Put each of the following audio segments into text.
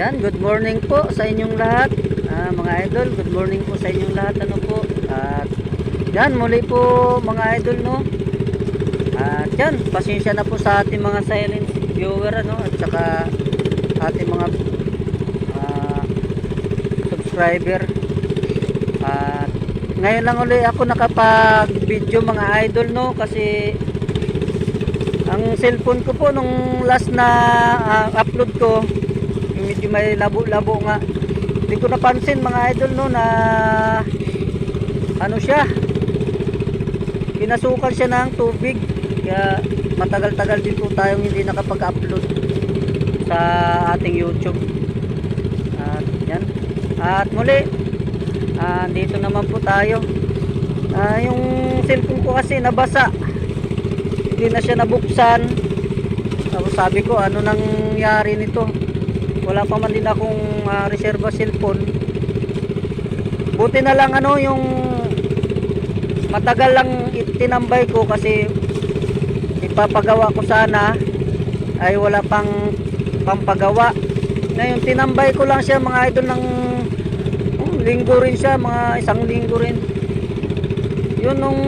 Yan, good morning po sa inyong lahat, mga idol. Good morning po sa inyong lahat, ano po. At yan, muli po mga idol, no. At yan, pasensya na po sa ating mga silent viewer, ano, at saka ating mga subscriber. At ngayon lang ulit ako nakapag video mga idol, no, kasi ang cellphone ko po nung last na upload ko, medyo may labo-labo nga. Hindi ko napansin mga idol, no, na ano siya, pinasukan siya ng tubig. Kaya matagal-tagal din po tayong hindi nakapag-upload sa ating YouTube. At yan. At muli, dito naman po tayo. Yung cellphone ko kasi nabasa, hindi na siya nabuksan. Tapos sabi ko, ano nangyari nito? Wala pa man din akong reserva cellphone. Buti na lang ano, yung matagal lang itinambay ko kasi ipapagawa ko sana, ay wala pang pampagawa. Ngayon tinambay ko lang siya mga idol ng linggo rin siya, mga isang linggo rin. Yun nung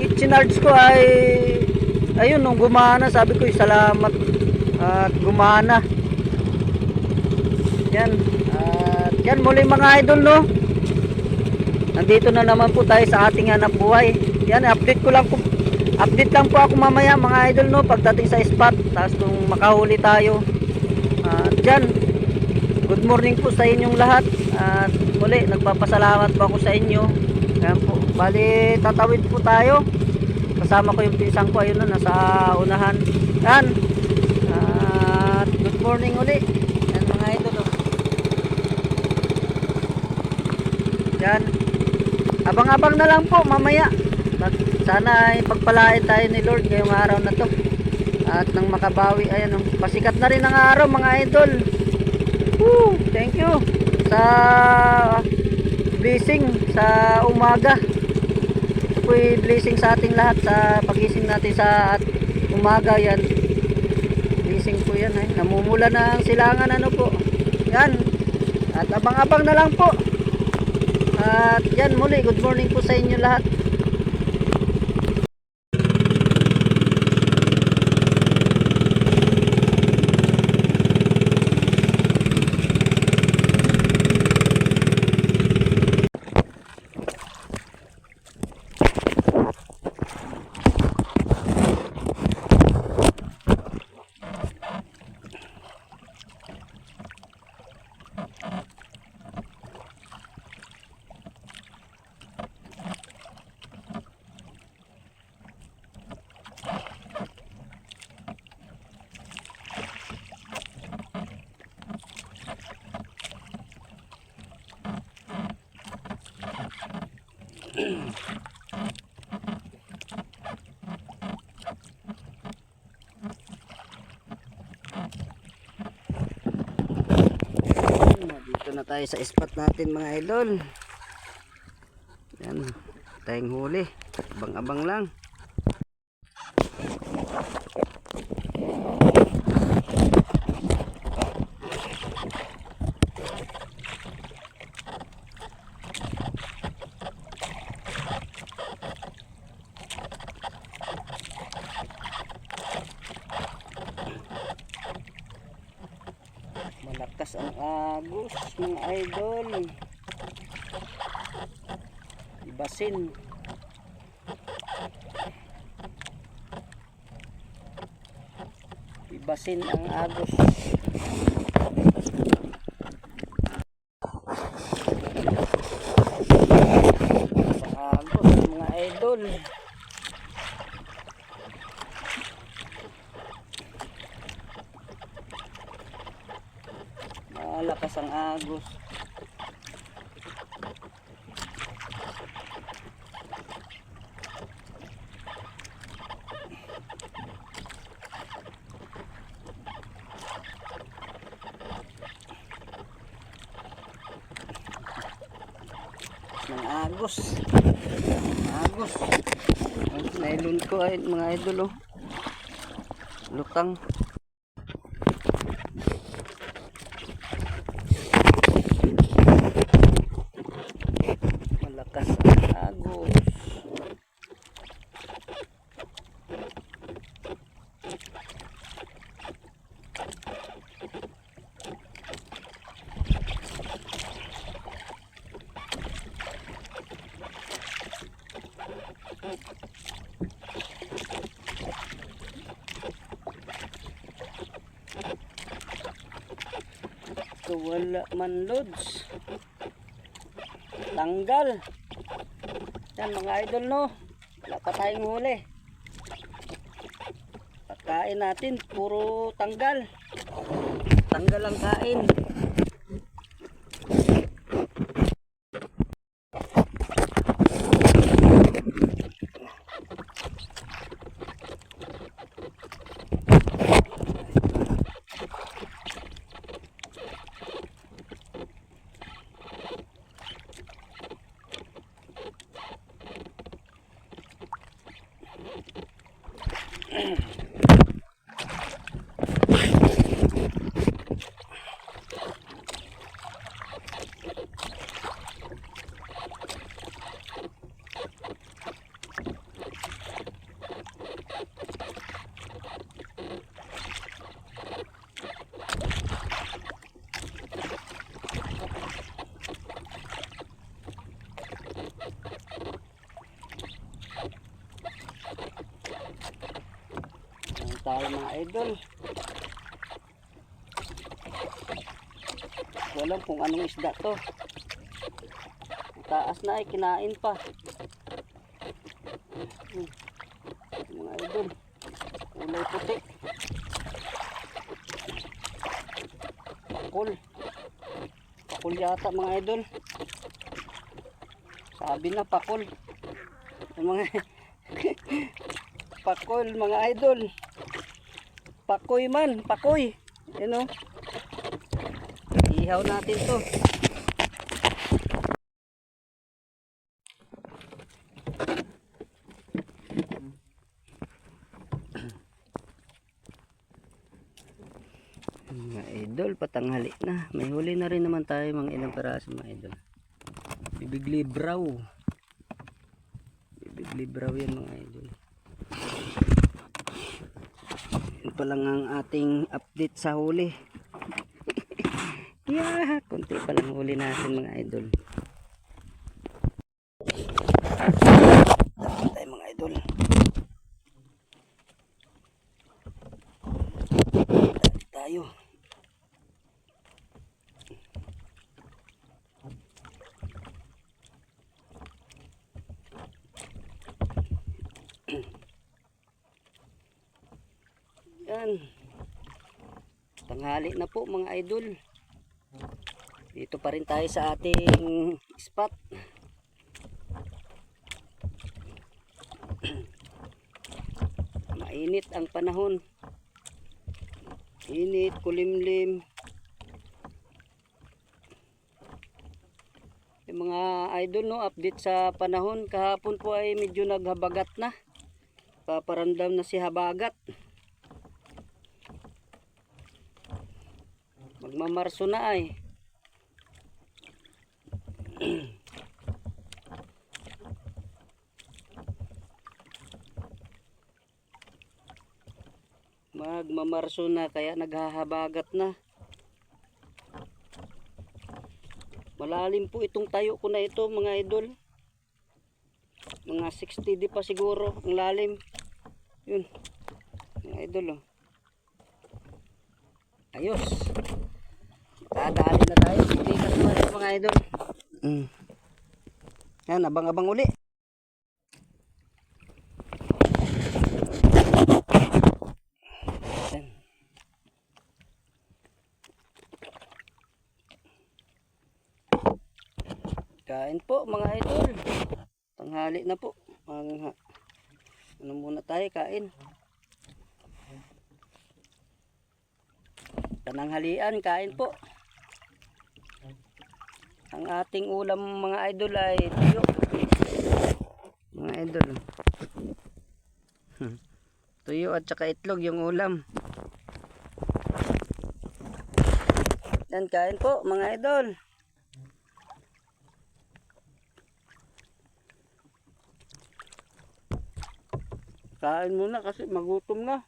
i-charge ko ay ayun, nung gumana, sabi ko salamat at gumana. Yan. At yan muli mga idol, no. Nandito na naman po tayo sa ating hanap buhay. Yan, update lang po ako mamaya mga idol, no, pagdating sa spot. Tapos kung makahuli tayo. At yan, good morning po sa inyong lahat. At muli, nagpapasalamat po ako sa inyo. Yan po, bali tatawid po tayo. Kasama ko yung pinsang ko, ayun na, nasa unahan. Yan. At good morning uli. Yan mga idol, no. Yan. Abang-abang na lang po mamaya. Sana ay pagpalain tayo ni Lord ngayong araw na to. At nang makabawi, ayan, pasikat na rin ang araw mga idol. Woo, thank you sa blessing sa umaga. Ito po yung blessing sa ating lahat sa pagising natin sa umaga. Yan, blessing po yan, eh. Namumula na ang silangan, ano po. Yan. At abang-abang na lang po. At yan muli, good morning po sa inyo lahat. Dito na tayo sa spot natin mga idol. Yan, tayong huli, abang-abang lang. Malakas ang agos mga idol. Ibasin. Ibasin ang agos. Ang agos mga idol. Malakas ang agos. Ng agos. Agos. Ang nylon ko ay mga idol, oh. Lutang. wala man loads. Tanggal. Yan mga idol no. Wala pa tayong huli. Pagkain natin puro tanggal. Tanggal ang kain. Tayo mga idol. Walang kung anong isda to. Taas na ay kinain pa. Mga idol. Kulay puti. Pakul. Pakul yata mga idol. Sabi na pakul. Mga pakul mga idol. Pakoy man, pakoy. Ano? Ihaw natin to. Mga idol, patanghali na. May huli na rin naman tayo mga ilang peraso mga idol. Bibig libraw. Bibig libraw yan mga idol. Pa lang ang ating update sa huli. Yeah, konti pa lang huli natin mga idol. Tayo mga idol. Tayo. Yan. Tanghali na po mga idol. Dito pa rin tayo sa ating spot. Mainit ang panahon. Init, kulimlim. Yung mga idol no, update sa panahon. Kahapon po ay medyo naghabagat na. Paparandam na si habagat. Magmamarso na ay. Magmamarso na kaya naghahabagat na. Malalim po itong tayo ko na ito mga idol. Mga 60 di pa siguro ang lalim. Yun. Mga idol oh. Ayos. Dadali na tayo. Tikas na rin mga idol. Yan, abang-abang uli. Yan. Kain po mga idol. Tanghali na po. Ano muna tayo kain. Tananghalian, kain po. Ang ating ulam mga idol ay tuyo. Mga idol. Tuyo at saka itlog yung ulam. Yan, kain po mga idol. Kain muna kasi magutom na.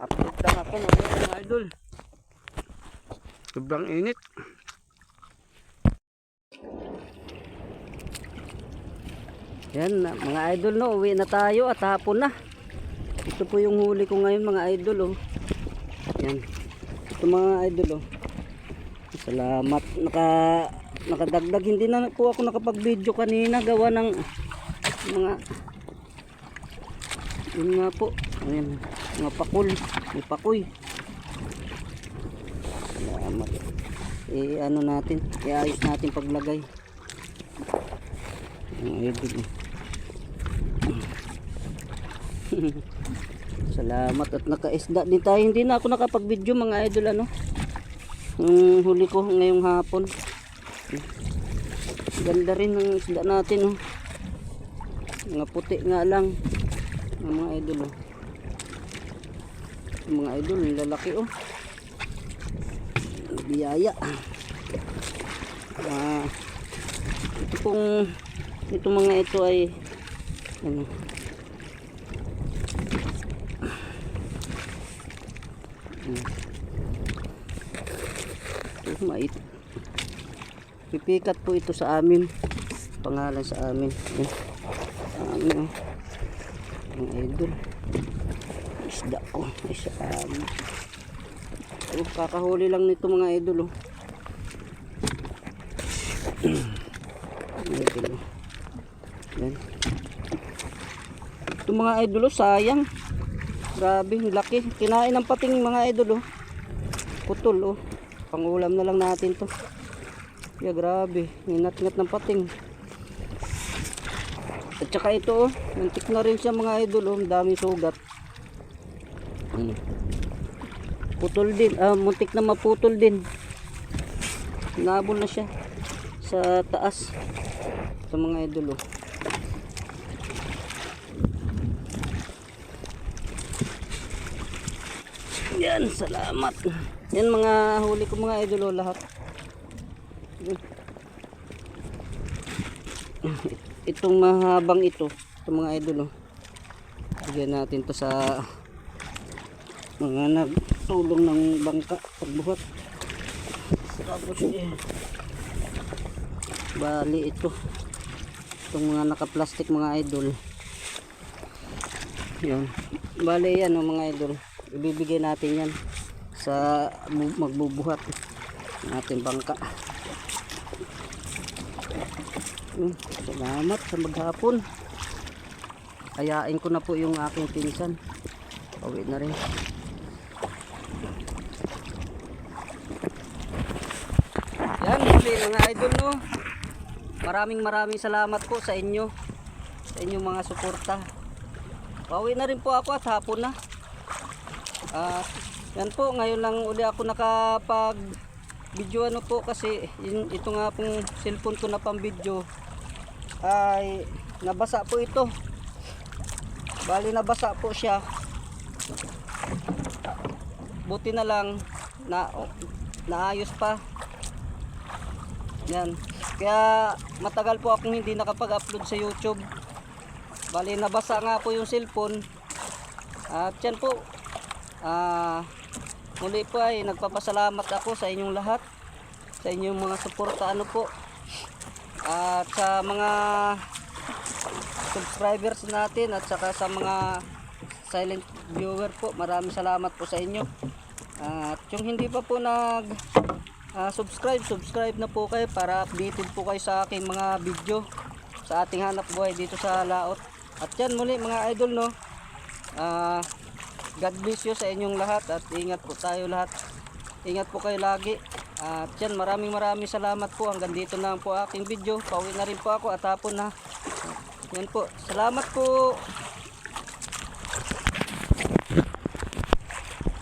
Update lang ako mga idol. Sobrang init. Yan mga idol, no, uwi na tayo at hapon na. Ito po yung huli ko ngayon mga idol, oh. Yan. Ito mga idol, oh. Salamat. Nakadagdag. Hindi na po ako nakapag-video kanina gawa ng mga yun nga po. Ayan, mga pakul. May pakoy. Salamat. Ano natin, iayos natin paglagay. Mga idol, oh. Salamat at naka-isda din tayo. Hindi na ako nakapag-video mga idol, ano. Huli ko ngayong hapon. Ganda rin ng isda natin, oh. Mga puti nga lang. Mga idol, oh. Mga idol, lalaki, oh. Biyaya. Ito mga ito ay ano, mait. Pipikat po ito sa amin. Pangalan sa amin. Sa amin, oh. Mga idol. Isda ko. Ay sa amin. Oh, kakahuli lang nito mga idol, oh. Mga idol, oh. Yan. Ito mga idol, oh, sayang. Grabe, laki. Kinain ng pating mga idol, oh. Putol, oh. Pangulam na lang natin to. Yeah, grabe. Ingat-ngat ng pating. At saka ito, oh. Muntik na rin siya mga idol, oh. Daming sugat. Putol din. Muntik na maputol din. Nabol na siya sa taas. Sa mga idol, oh. Yan, salamat. Yan mga huli ko mga idol, lahat. Itong mahabang ito mga idol, bigyan natin to sa mga nagtulong ng bangka pagbuhat. Tapos bali ito, itong mga naka-plastic mga idol. Yan, bali yan, mga idol. Ibibigay natin yan sa magbubuhat natin bangka. Salamat sa maghapon. Ayain ko na po yung aking pinsan. Pauwi na rin. Yan, muli mga idol, no. Maraming salamat po sa inyo. Sa inyong mga suporta. Pauwi na rin po ako at hapon na. Yan po, ngayon lang uli ako nakapag video, ano po, kasi ito nga pong cellphone ko na pang video ay nabasa po ito. Bali nabasa po siya. Buti na lang na naayos pa. Yan, kaya matagal po akong hindi nakapag-upload sa YouTube. Bali nabasa nga po yung cellphone. At yan po, muli po ay nagpapasalamat ako sa inyong lahat, sa inyong mga suporta, ano po, at sa mga subscribers natin, at saka sa mga silent viewer po. Maraming salamat po sa inyo. At yung hindi pa po subscribe na po kayo para updated po kayo sa aking mga video sa ating hanap buhay dito sa laot. At yan muli mga idol, no. God bless you sa inyong lahat at ingat po tayo lahat. Ingat po kayo lagi. At yan, maraming salamat po. Hanggang dito na po aking video. Pauwi na rin po ako at hapon na. Yan po. Salamat po.